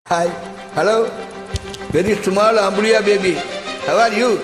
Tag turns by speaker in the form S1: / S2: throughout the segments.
S1: Hi, hello, very small Ambulia baby. How are you?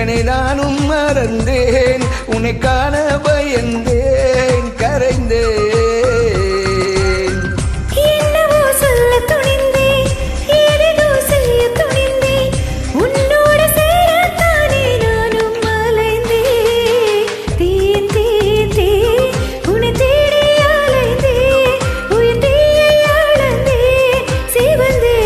S1: என்னை நானும் மறந்தேன், உன்னை காண பயந்தேன், கரைந்தேன்.
S2: என்னவோ சொல்ல துணிந்தேன், ஏதேதோ செய்ய துணிந்தேன், உன்னோடு சேரத்தானே நானும் அலைந்தேன். தேன் தேன் தேன் உன்னை தேடி அலைந்தேன், உயிர் தீயை அளந்தேன், சிவந்தேன்.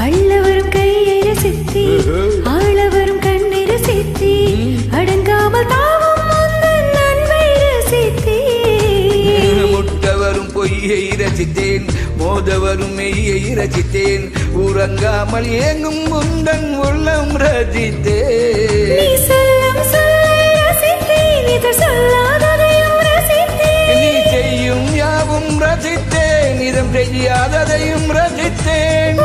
S2: அள்ளவரும் கையை ரசித்தி, ஆளவரும் கண்ணை ரசித்தி, அடங்காமல் தாவும் முந்தன் அன்பை ரசித்தி.
S1: முட்டவரும் பொய்யை ரசித்தேன், மோதவரும் மெய்யை ரசித்தேன், உறங்காமல் ஏங்கும் முந்தன் உள்ளம் ரசித்தேன்.
S2: நீ சொல்லும் சொல்லை ரசித்தேன், இதழ் சொல்லாததையும் ரசித்தேன்.
S1: நீ செய்யும் யாவும் ரசித்தேன், இதம் செய்யாததையும் ரசித்தேன்.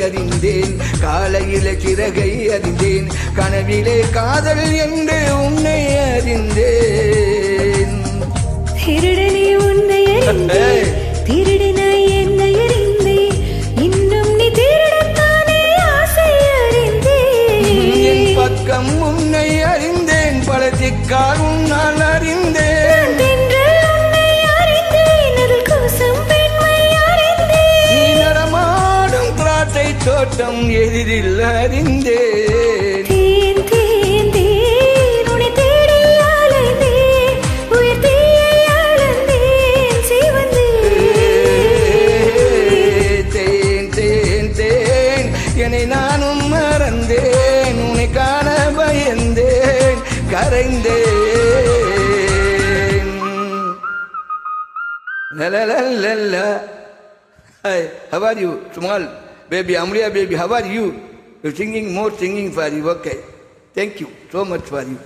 S1: அறிந்தேன், காலையிலே சிறகை அறிந்தேன், கனவிலே காதல் என்று உன்னை அறிந்தேன்.
S2: திருடனே உன்னை அறிந்தேன், திருடனாய் என்னை அறிந்தேன், இன்னும் நீ திருடத்தானே ஆசை அறிந்தேன்.
S1: என் பக்கம் உன்னை அறிந்தேன், பல திக்கால் உன்னால் அறிந்தேன். தோட்டம் எதிரில் அறிந்தேன்.
S2: தேன் தேன் தேன் உன்னை தேடி அலைந்தேன், உயிர் தீயை அளந்தேன், சிவந்தேன்.
S1: தேன் தேன் தேன் என்னை நானும் மறந்தேன், உன்னை காண பயந்தேன், கரைந்தேன். லலலலலா. Hi, how are you? Small baby, Amulia baby, how are you? You're singing more singing for you, okay. Thank you so much for you.